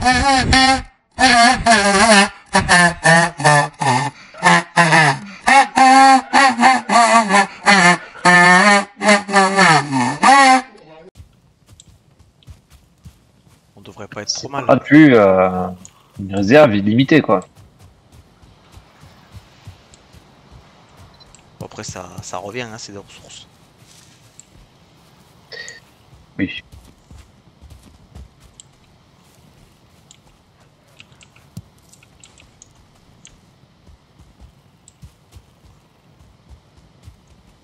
On devrait pas être trop mal. Pas plus une réserve illimitée quoi. Bon, après ça revient, hein, c'est des ressources. Oui.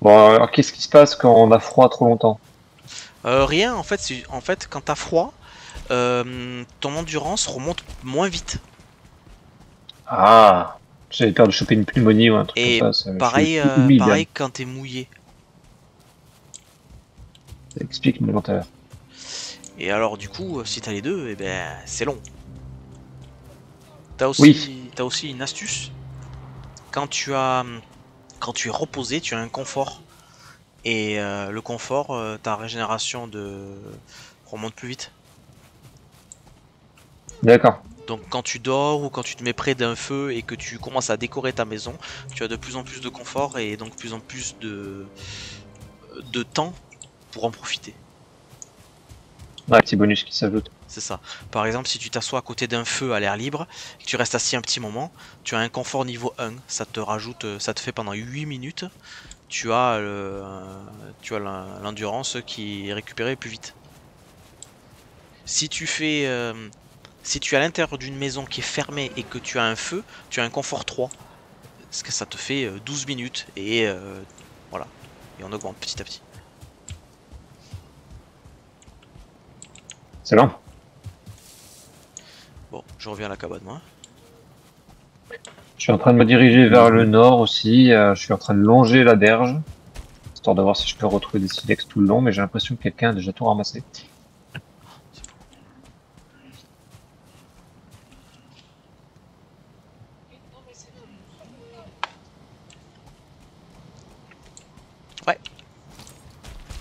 Bon, alors qu'est-ce qui se passe quand on a froid trop longtemps? Rien, en fait, quand t'as froid, ton endurance remonte moins vite. Ah, j'avais peur de choper une pneumonie ou un truc Et comme ça. pareil, Je suis humide, pareil quand t'es mouillé. ça explique mon menteur. Et alors du coup, si t'as les deux, eh ben c'est long. T'as Oui. aussi une astuce. Quand tu es reposé, tu as un confort. Et le confort, ta régénération remonte plus vite. D'accord. Donc quand tu dors ou quand tu te mets près d'un feu et que tu commences à décorer ta maison, tu as de plus en plus de confort et donc plus en plus de temps pour en profiter. Ouais, petit bonus qui s'ajoute. C'est ça. Par exemple, si tu t'assois à côté d'un feu à l'air libre et que tu restes assis un petit moment, tu as un confort niveau 1. Ça te rajoute, ça te fait pendant 8 minutes, tu as l'endurance qui est récupérée plus vite. Si tu es à l'intérieur d'une maison qui est fermée et que tu as un feu, tu as un confort 3. Parce que ça te fait 12 minutes et voilà. Et on augmente petit à petit. C'est lent. Bon, je reviens à la cabane moi. Je suis en train de me diriger vers le nord aussi. Je suis en train de longer la berge, histoire de voir si je peux retrouver des silex tout le long, mais j'ai l'impression que quelqu'un a déjà tout ramassé. Ouais.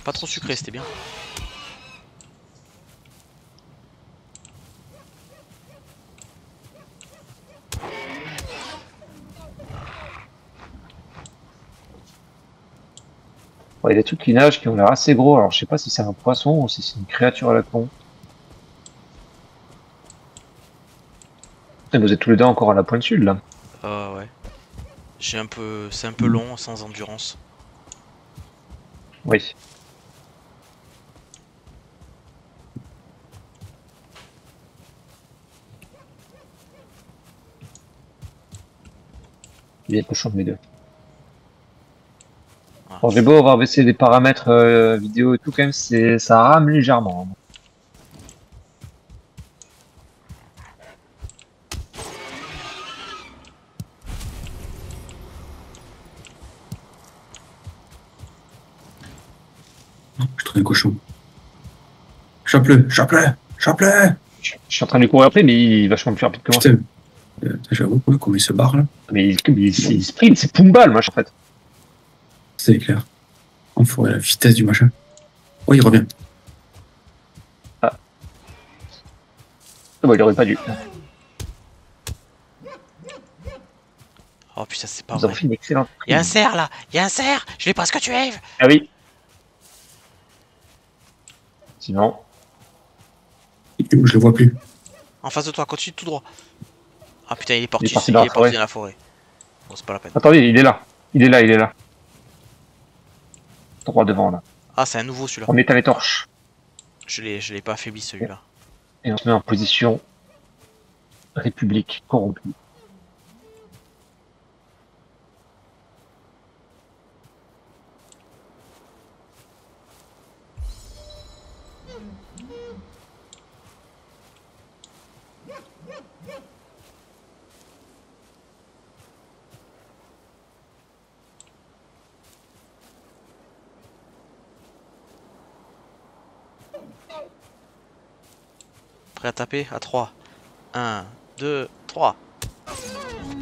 Pas trop sucré, c'était bien. Il y a des trucs qui nagent qui ont l'air assez gros, alors je sais pas si c'est un poisson ou si c'est une créature à la con. Et vous êtes tous les deux encore à la pointe sud là. Ouais. C'est un peu long sans endurance. Oui. Il y a cochon de mes deux. Voilà. Bon, j'ai beau avoir baissé les paramètres vidéo et tout, quand même, ça rame légèrement. Je trouve un cochon. Chope-le, chope-le, chope-le! Je suis en train de lui courir après, mais il est vachement plus rapide que moi. Putain, j'avoue quoi, comment il se barre là. Mais il sprint, c'est Pumba le machin en fait. C'est clair. On ferait la vitesse du machin. Oh, il revient. Ah bah, il aurait pas dû. Oh putain, c'est pas Vous avez vrai. fait une excellente. Il y a un cerf là. Il y a un cerf. Je l'ai presque tué. Ah oui. Sinon. Je le vois plus. En face de toi, continue tout droit. Ah putain, il est parti parti dans dans la forêt. Bon, c'est pas la peine. Attendez, il est là. Il est là. Droit devant là. Ah, c'est un nouveau celui-là. On éteint les torches. Je l'ai pas affaibli celui-là. Et on se met en position République corrompue. Prêt à taper à 3. 1, 2, 3.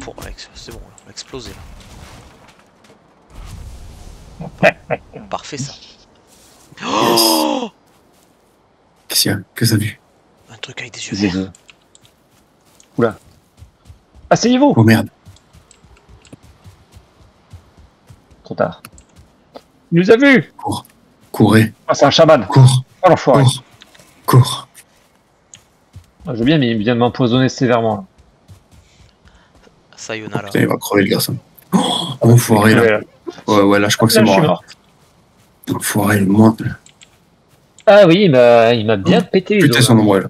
Pour c'est bon, on va exploser là. Parfait ça. Oh, Qu'est-ce qu'il y a? Que ça a vu? un truc avec des yeux verts. Oula. Asseyez-vous. Oh merde. Trop tard. Il nous a vus. Courez. Ah, c'est un chaman. Cours. Oh l'enfoiré. Cours. Ah, je veux bien, mais il vient de m'empoisonner sévèrement. Là. Sayonara. Putain, il va crever le garçon. Oh, enfoiré là. Ouais, là, je crois que c'est Là, je suis mort. mort. Enfoiré, le moins. Ah oui, il m'a bien pété les Putain, ils os. sont nombreux là.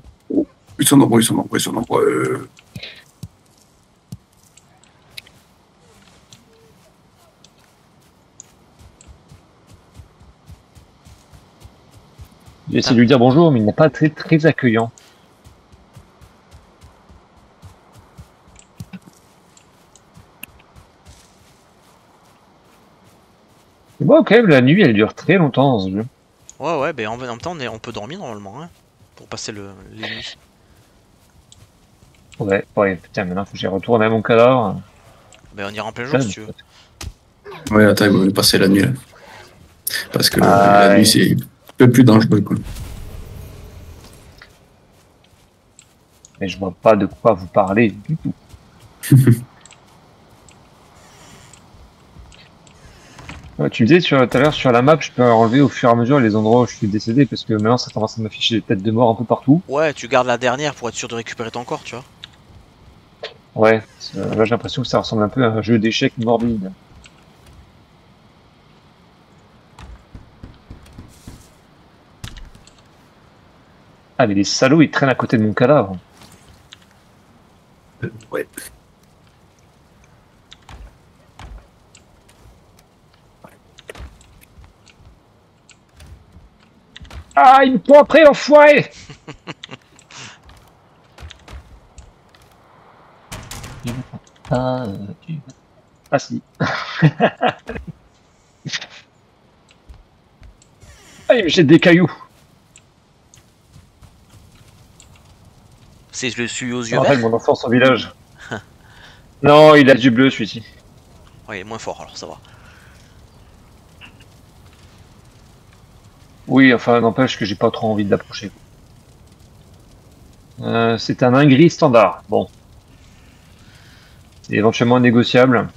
Ils sont nombreux. J'ai essayé de lui dire bonjour, mais il n'est pas très accueillant. Et bon, quand même, la nuit, elle dure très longtemps dans ce jeu. Ouais, ben en même temps, on peut dormir normalement, hein, pour passer les nuits. Ouais, putain, maintenant, faut que j'y retourne à mon cadavre. Ben on ira en plein jour si tu veux. Ouais, attends, il va passer la nuit là. Parce que Ah, la ouais. nuit, c'est un peu plus dangereux quoi. Mais je vois pas de quoi vous parler du tout. Ouais, tu me disais tout à l'heure sur la map, je peux enlever au fur et à mesure les endroits où je suis décédé parce que maintenant ça commence à m'afficher des têtes de mort un peu partout. Ouais, tu gardes la dernière pour être sûr de récupérer ton corps, tu vois. Ouais, là j'ai l'impression que ça ressemble un peu à un jeu d'échecs morbide. Ah mais les salauds ils traînent à côté de mon cadavre. Ouais. Ah ils me font après l'enfoiré. Ah, ah si. Ah il me jette des cailloux. C'est le celui aux Je yeux me rappelle verts. mon enfance au village. Non, il a du bleu celui-ci. Ouais, il est moins fort alors ça va. Oui, enfin, n'empêche que j'ai pas trop envie de l'approcher. C'est un gris standard. Bon. C'est éventuellement négociable.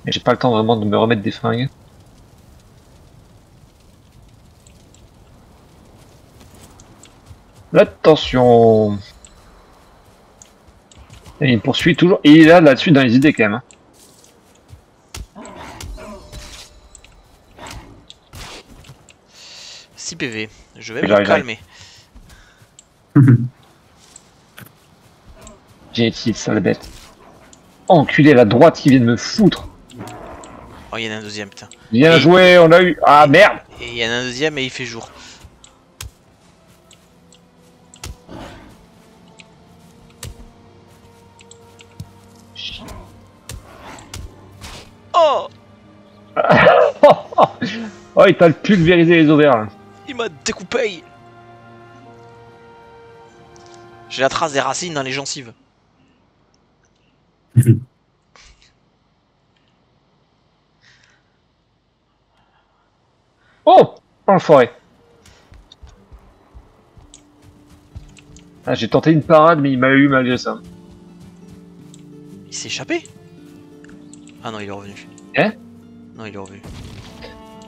Mais j'ai pas le temps vraiment de me remettre des fringues. Attention. Et il me poursuit toujours. Et il est là-dessus dans les idées quand même. Hein. 6 PV. Je vais me J'arrive. calmer. J'ai utilisé ça, la bête. Enculé, la droite qui vient de me foutre. Oh, il y en a un deuxième, putain. Bien Et- joué, on a eu. Ah merde. Et il y en a un deuxième et il fait jour. Oh, Oh, il t'a le pulvérisé les ovaires. Là. il m'a découpé. J'ai la trace des racines dans les gencives. Oh, enfoiré. Ah, j'ai tenté une parade, mais il m'a eu malgré ça. Il s'est échappé. Ah non, il est revenu. Hein? Non, il est revenu.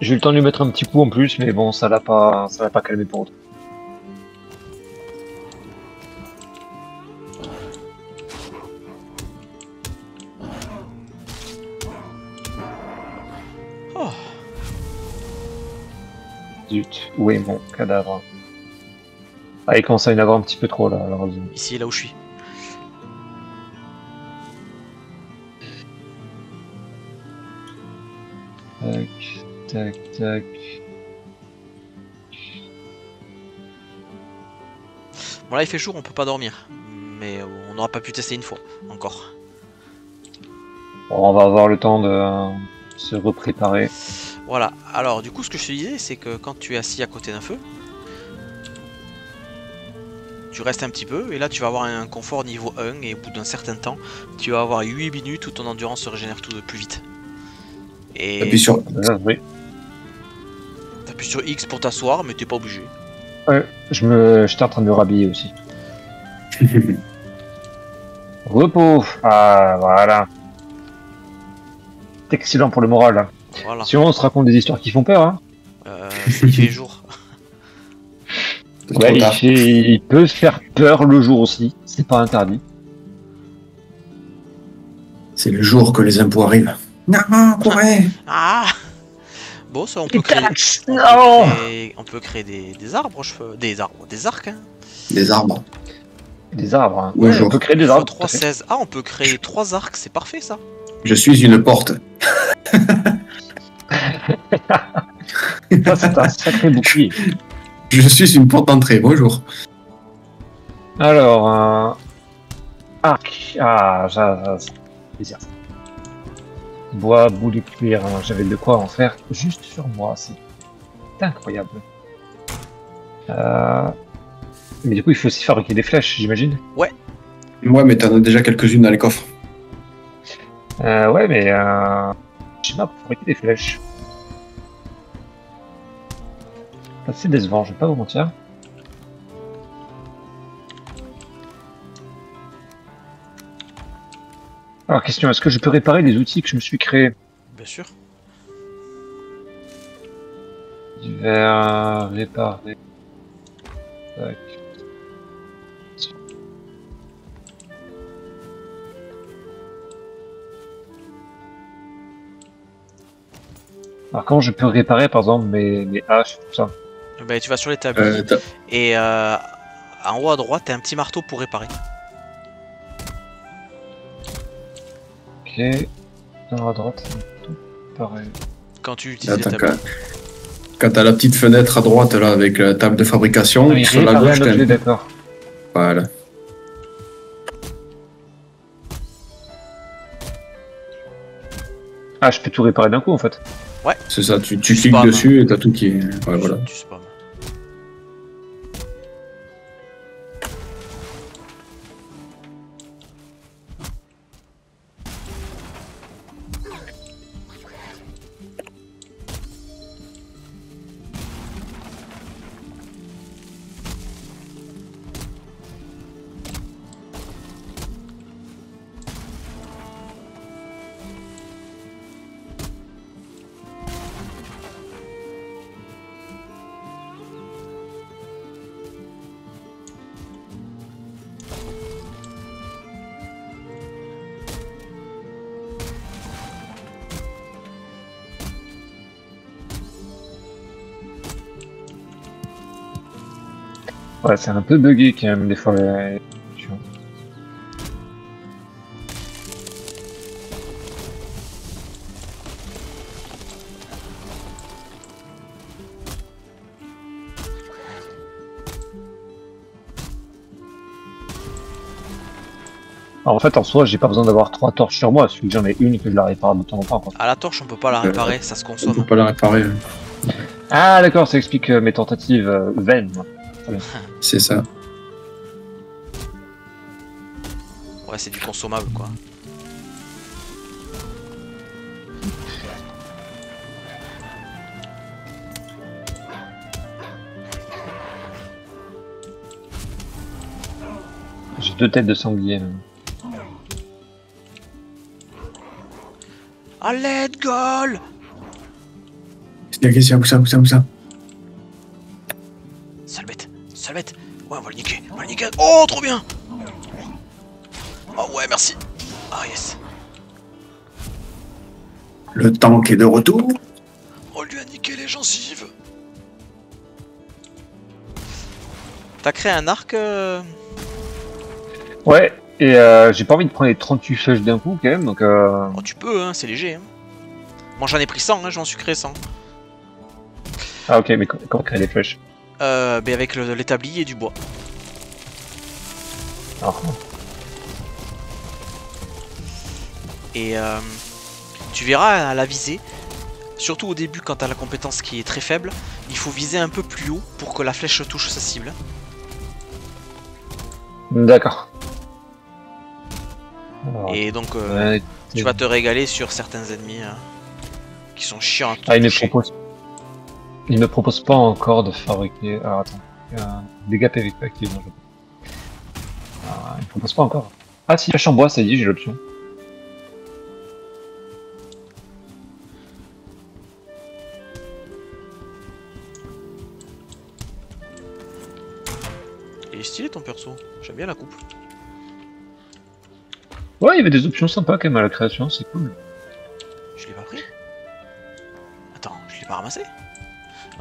J'ai eu le temps de lui mettre un petit coup en plus, mais bon, ça l'a pas calmé pour autant. Oh, Zut, où est mon cadavre? Ah, il commence à y en avoir un petit peu trop là, malheureusement. ici, là où je suis. Tac, tac, tac. Bon, là, il fait jour, on peut pas dormir. Mais on n'aura pas pu tester une fois, encore. Bon, on va avoir le temps de se repréparer. Voilà, alors du coup, ce que je te disais, c'est que quand tu es assis à côté d'un feu, tu restes un petit peu, et là, tu vas avoir un confort niveau 1, et au bout d'un certain temps, tu vas avoir 8 minutes où ton endurance se régénère tout de plus vite. Et Appuie sur. Oui. t'appuies sur X pour t'asseoir, mais t'es pas obligé. Ouais, j'étais en train de me rhabiller aussi. Repos. Ah, voilà. C'est excellent pour le moral. Hein. Voilà. Si on se raconte des histoires qui font peur, hein. Il fait jour. C'est Ouais, trop tard. il peut faire peur le jour aussi. C'est pas interdit. C'est le jour que les impôts arrivent. Non, courez. Ah. Bon, ça, on peut créer. Non. On peut créer des arbres, des arcs. Hein. Des arbres. Des arbres. Hein. Ouais, On peut créer des arbres. 3, 16. Ah, on peut créer 3 arcs, c'est parfait ça. Je suis une porte. Ça, c'est un sacré bouclier. Je suis une porte d'entrée. Bonjour. Alors, arc. Ah, ça plaisir. Bois, bout de cuir. Hein. J'avais de quoi en faire juste sur moi. C'est incroyable. Mais du coup, il faut aussi fabriquer des flèches, j'imagine. Ouais, mais t'en as déjà quelques-unes dans les coffres. Ouais, mais je sais pas, pour fabriquer des flèches. C'est décevant, je vais pas vous mentir. Alors, question, est-ce que je peux réparer les outils que je me suis créés? Bien sûr. Divers, réparer. Tac. Alors, comment je peux réparer, par exemple, mes haches, tout ça? Ben, tu vas sur l'établi T'as- et en haut à droite, t'as un petit marteau pour réparer. Ok. Alors, à droite, tout pareil. Quand tu utilises Attends, l'établi. quand t'as la petite fenêtre à droite là avec la table de fabrication, Ah, sur la réparer gauche, un t'as objet, un... d'accord. Voilà. Ah, je peux tout réparer d'un coup, en fait. C'est ça, tu Tu cliques spams. dessus et t'as tout qui est. Ouais, voilà. Tu spams. Ouais, c'est un peu bugué quand même, des fois. Alors, en fait, en soi, j'ai pas besoin d'avoir 3 torches sur moi, suffit que j'en ai une et que je la répare de temps en temps. Quoi. À la torche, on peut pas la réparer, ça se On peut consomme. pas la réparer. Ah, d'accord, ça explique mes tentatives vaines. C'est ça. Ouais, c'est du consommable quoi. J'ai 2 têtes de sanglier. Même. Ah, let's go! Qu'est-ce qu'il y a, où ça? Sale bête. Ouais, on va le niquer. Oh, trop bien! Oh, ouais, merci. Ah, yes. Le tank est de retour. On lui a niqué les gencives. T'as créé un arc Ouais, et j'ai pas envie de prendre les 38 flèches d'un coup quand même, donc Oh, tu peux, hein, c'est léger. Hein. Moi, j'en ai pris 100, hein, j'en suis créé 100. Ah ok, mais comment créer les flèches? Ben avec l'établi et du bois. Alors, Et tu verras à la visée, surtout au début quand t'as la compétence qui est très faible, il faut viser un peu plus haut pour que la flèche touche sa cible. d'accord. Alors, Et donc ouais, tu vas te régaler sur certains ennemis qui sont chiants à ah, toucher. il me propose pas encore de fabriquer. Alors attends, dégâts PVP actifs. Ah, il me propose pas encore. Ah si, flèche en bois, ça dit, j'ai l'option. Il est stylé ton perso. J'aime bien la coupe. Ouais, il y avait des options sympas quand même à la création, c'est cool. Je l'ai pas pris. Attends, je l'ai pas ramassé.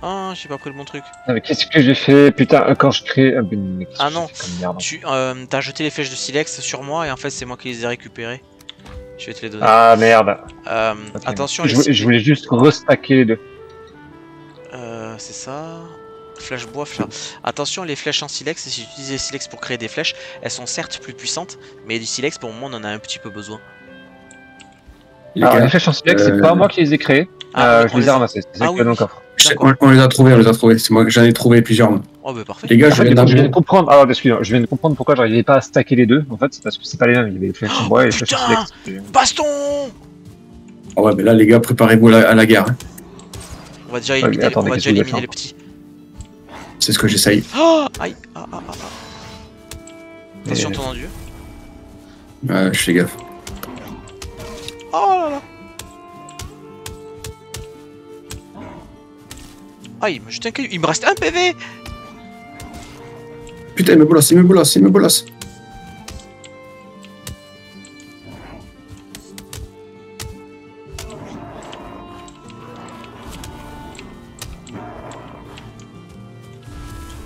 Ah, j'ai pas pris le bon truc. Ah, mais qu'est-ce que j'ai fait? Putain, quand je crée... mais qu'est-ce Ah que j'ai non, fait comme merde. tu t'as jeté les flèches de silex sur moi et en fait c'est moi qui les ai récupérées. Je vais te les donner. Ah merde. Ok. Attention, Je voulais juste restacker les deux. c'est ça. Flèche bois, flèche. Attention, les flèches en silex, si j'utilise les silex pour créer des flèches, elles sont certes plus puissantes, mais du silex pour le moment on en a un petit peu besoin. Les Alors, gars, les flèches en silex, c'est pas moi qui les ai créées. Ah, Je les ai ramassées, c'est ça Ah qui oui, est dans le oui. coffre. D'accord. on les a trouvés, on les a trouvés. C'est moi que j'en ai trouvé plusieurs. Moi. Oh bah parfait. Les gars, En je fait, viens je viens de d'arriver. comprendre. Alors, excusez-moi, je viens de comprendre pourquoi j'arrivais pas à stacker les deux. En fait, c'est parce que c'est pas les mêmes. Il y avait les flèches en bois et les flèches en Putain silex. Baston. Ah ouais, mais là, les gars, préparez-vous à la guerre. Hein. On va déjà mais éliminer, attendez, on va qu'est-ce déjà que je vais éliminer faire les petits. C'est ce que j'essaye. Oh aïe. Attention ton endieu. Je fais gaffe. Oh là là. Ah, il m'a jeté un caillou. Il me reste un PV. Putain, il me bolasse, il me bolasse, il me bolasse.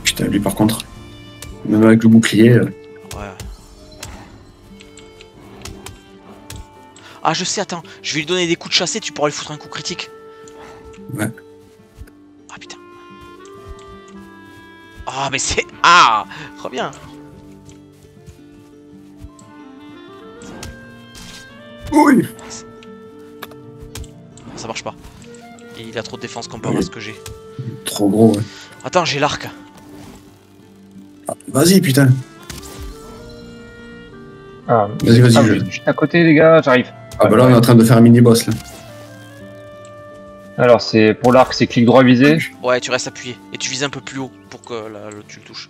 Putain, lui par contre, même avec le bouclier. Ouais. Ah, je sais, attends. Je vais lui donner des coups de chassé, tu pourras lui foutre un coup critique. Ouais. Ah, putain. Ah, mais c'est... Ah, trop bien. Oui. Ça marche pas. Il a trop de défense comparé à ce que j'ai. Trop gros, ouais. Attends, j'ai l'arc. Ah, vas-y, putain. Ah, Vas-y, vas-y, ah, je- vous êtes juste à côté, les gars, j'arrive. Ah bah là, on est en train de faire un mini-boss, là. Alors, c'est pour l'arc, c'est clic droit visé. Ouais, tu restes appuyé. Et tu vises un peu plus haut pour que tu le touches.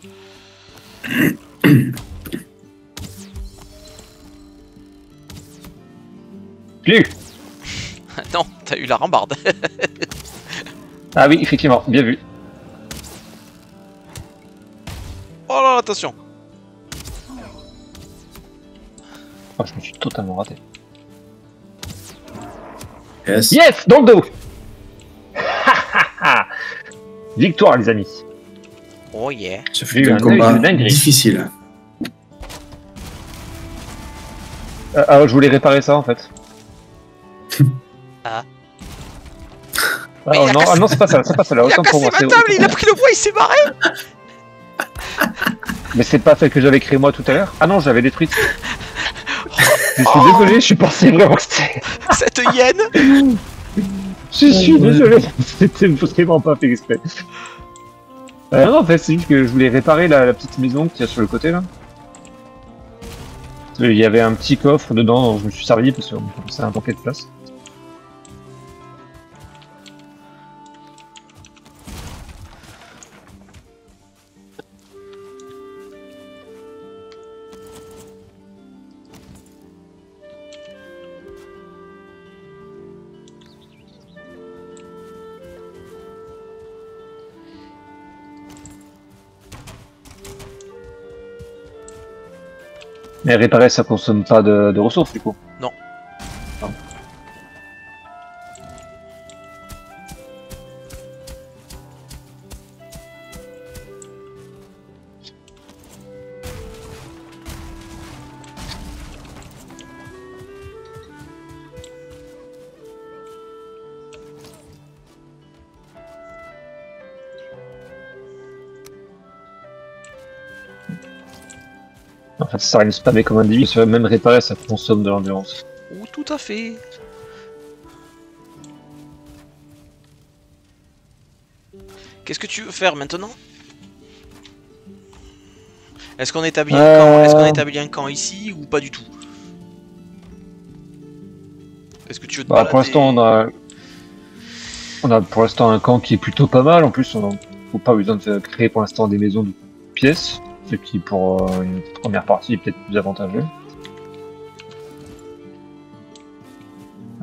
Clic. Non, t'as eu la rambarde. Ah oui, effectivement, bien vu. Oh là là, attention. Oh, je me suis totalement raté. Yes. Yes, dans le dos. Victoire, les amis. Oh yeah. Ça J'ai eu fait un un combat œil de dinguerie. difficile. Alors, je voulais réparer ça, en fait. Ah. Ah, Mais il a non, cassé- ah non, c'est pas ça, c'est pas ça. Là, Il a autant pour cassé moi. ma c'est- table, il a pris le bois, il s'est barré. Mais c'est pas celle que j'avais créée moi tout à l'heure. Ah non, j'avais détruite. Je suis désolé, je suis pensé vraiment que c'était. Cette hyène. Je suis désolé, c'était vraiment pas fait exprès. Non, en fait, c'est juste que je voulais réparer la petite maison qu'il y a sur le côté là. Il y avait un petit coffre dedans dont je me suis servi parce que ça a manqué de place. Mais réparer, ça consomme pas de ressources du coup. Non. Non. En fait, ça sert à rien de spammer comme un débile, parce que même réparer, ça consomme de l'endurance. Oh, tout à fait. Qu'est-ce que tu veux faire maintenant? Est-ce qu'on établit un camp? Est-ce qu'on établit un camp ici ou pas du tout? Est-ce que tu veux te Bah, pour balader? l'instant, on a pour l'instant un camp qui est plutôt pas mal. En plus, on n'a pas besoin de créer pour l'instant des maisons de pièces, ce qui pour une première partie est peut-être plus avantageux.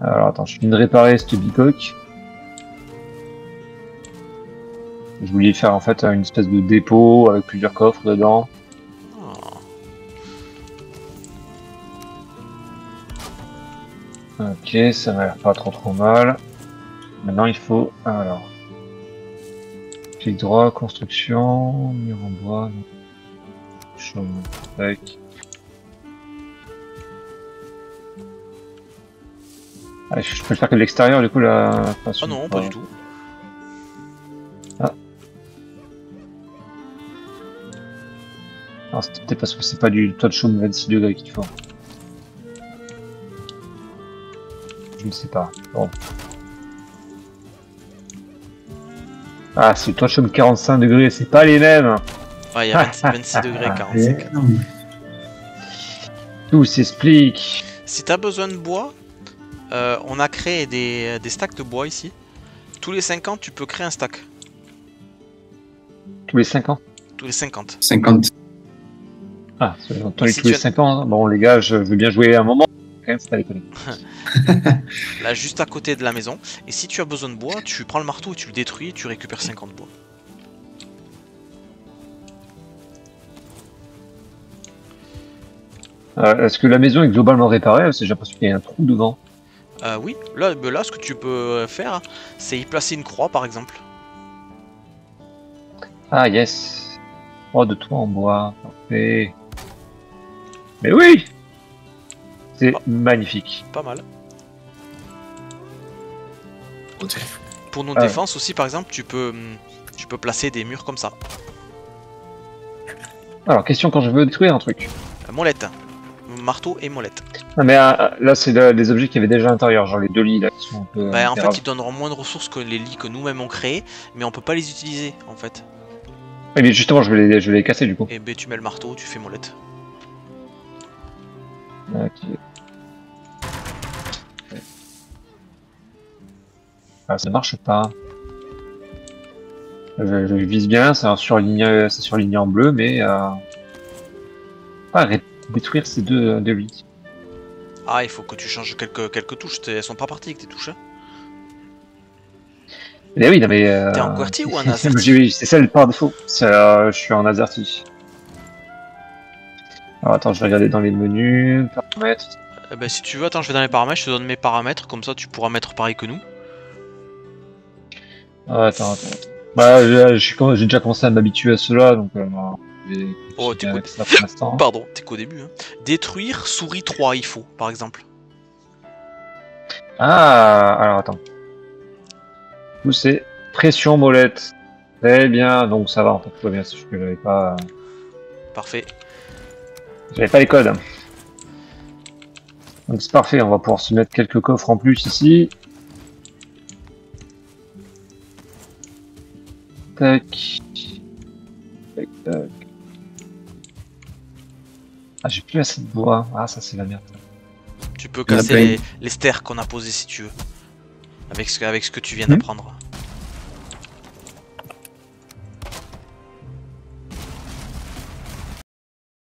Alors attends, je viens de réparer cette bicoque. Je voulais faire en fait une espèce de dépôt avec plusieurs coffres dedans. Oh. Ok, ça m'a l'air pas trop mal. Maintenant il faut... Alors... Clic droit, construction, mur en bois... Chaume, tac. Ah, je peux le faire que de l'extérieur du coup la... Ah non, pas du tout. Alors, c'est peut-être parce que c'est pas du toit de chaume 26 degrés qu'il faut. Je ne sais pas. Bon. Ah, c'est le toit de chaume 45 degrés, c'est pas les mêmes. Ouais, il y a 26 degrés, 45. Non, Tout s'explique. Si t'as besoin de bois, on a créé des stacks de bois ici. Tous les 5 ans, tu peux créer un stack. Tous les 5 ans. Tous les 50. 50. Ah, tous Si les tu as- 5 ans. Hein. Bon, les gars, je veux bien jouer un moment. Quand même, c'est pas déconner. Là, juste à côté de la maison. Et si tu as besoin de bois, tu prends le marteau et tu le détruis et tu récupères 50 bois. Est-ce que la maison est globalement réparée? Parce que j'ai l'impression qu'il y a un trou devant. Oui, là, ce que tu peux faire, c'est y placer une croix par exemple. Ah, yes. Oh, de toit en bois. Parfait. Mais oui! C'est Oh. magnifique. Pas mal. Ok. Pour nos Ah. défenses aussi, par exemple, tu peux placer des murs comme ça. Alors, question quand je veux détruire un truc. Molette. Marteau et molette. Ah, mais là, c'est les objets qu'il y avait déjà à l'intérieur, genre les 2 lits là qui sont un peu. Bah, en fait, vulnérables. ils donneront moins de ressources que les lits que nous-mêmes on crée, mais on peut pas les utiliser en fait. Oui, mais justement, je vais les casser du coup. Et ben, tu mets le marteau, tu fais molette. Ok. Ah, ça marche pas. Je vise bien, c'est surligné en bleu, mais détruire ces deux lits. Ah, il faut que tu changes quelques touches, elles sont pas parties avec tes touches. Hein. Eh oui, non, mais. T'es en QWERTY ou en c'est- AZERTY? Oui, c'est celle par défaut. Je suis en AZERTY. Alors attends, je vais regarder dans les menus, paramètres. Eh ben, si tu veux, attends, je vais dans les paramètres, je te donne mes paramètres, comme ça tu pourras mettre pareil que nous. Ah, attends. Bah, j'ai déjà commencé à m'habituer à cela, donc je vais Oh, continuer t'es avec ça pour l'instant. Pardon, t'es qu'au début. Hein. Détruire souris 3, il faut, par exemple. Ah, alors attends. Du coup, c'est pression molette. Très bien, donc ça va en fait, tout va bien, c'est juste que Parfait. j'avais pas les codes. Donc c'est parfait, on va pouvoir se mettre quelques coffres en plus ici. Tac. Tac, tac. Ah, j'ai plus assez de bois. Ah, ça c'est la merde. Tu peux Il y en a casser plein. les stairs qu'on a posés si tu veux. Avec ce que tu viens d'apprendre.